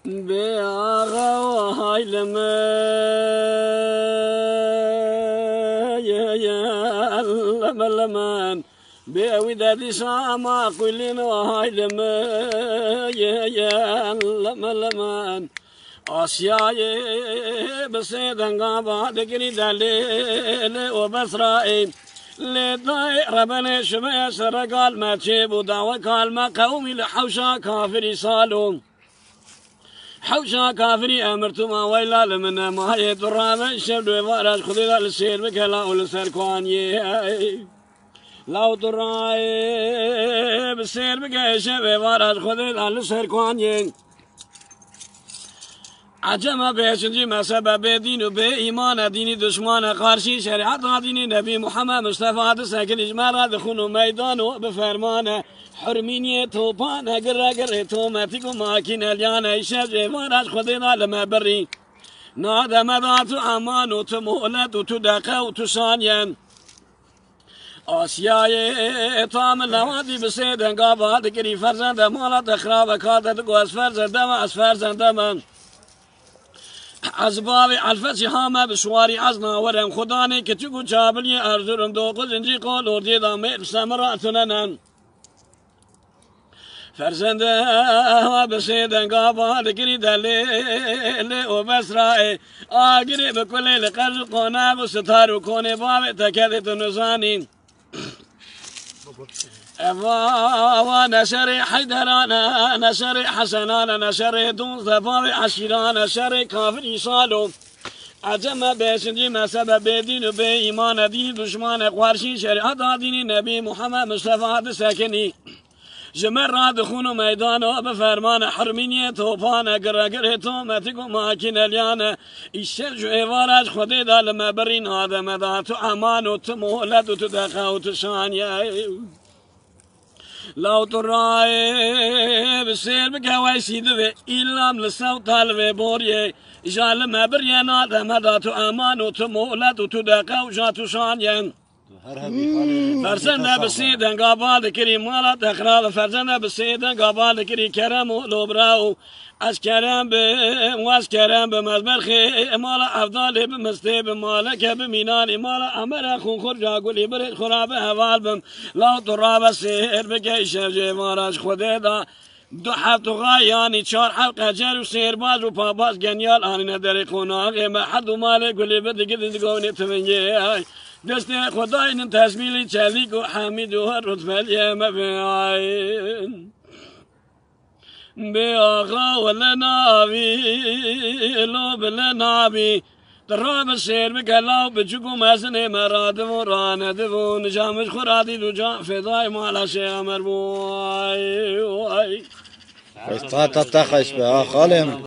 به آقا و حیلمه لمن به ودادي ساما قلين وحیلمه لمن آسیای بسیدنگا بادگری دلیل و بسرائیم لدای ربنا شبه سرقال ما تشيب ودعوة كالما قومي لحوشا كافري صالون حوشا كافري أمرتما ويلا لمنا ما هي ترابة الشبد وفارج خذي للسير بكلا ولسركواني لو تراي بالسير بكلا الشبد وفارج خذي للسركواني عجم بهشنجی مذهب به دین و به ایمان دینی دشمن قارشی شریعت دینی نبی محمد مصطفی سکن اجماع خون و میدان و به فرمان حرمینی توپان اگر تو متیکو ماکین الیان ایشت جوارش خودی نالم بری نادم دات و امان و تو مولد و تو دقه و تو ثانین آسیای تام لوادی بسیدن قاباد کری فرزند مالت اخراب کادت گو از فرزند من از باب الفسی همه بسواری از ناورم خدانی که چگو چابلی ارزورم دو قزنجی قول اردی دامه سمراتوننن فرزنده و بسیدن قابا لکری دلیل و بسرائه آگری بکلی لقرز قناق و ستارو کنه باب تکدت نزانین و نشر حیدرانا نشر حسنانا نشر دون زباب عشیرانا نشر کافری سالو عجم بشنجی مذهب به دین و به ایمان دین دشمن قوارشی شریعت دینی نبی محمد مصطفی سکنی جمر را دخون و میدان و به فرمان حرمینی توپان گر تو متیکو ماکین الیان ایشتر جو ایوارج خودی دال مبرین آدم دا تو امان و تو مهلت و تو دقه و تو شانیه لو ترای بسیر بکوی سیده ایلام لسو طالب بوریه جال مبرین آدم دا تو امان و تو مهلت و تو دقه و جا تو شانیه فرزنده بسیدن قابال کری مالا تخراب فرزنده بسیدن قابال کری کرم و لبراو از کرم به مزبر خی مالا افضال بمسته بمالک بمینان مالا امر خون خور جاگولی برد خراب حوال بم لا تراب سیر بکی شرجه ماراج خوده دا دو هفت غایانی چار حلقه جر و سیرباز و پاباز گنیال آنی نداری قناقی محد و مالک گلی بدگی دگونی تمنگی دست خدای تسمیلی چلیک و حمید و رتبه مبین به آقا و لناوی لو بلناوی دراب سیر بکلاو بچکو مسنه مراد و راند و نجامش خورادی دو جان فدای مالا شیامر بوای تا تخش به آخالم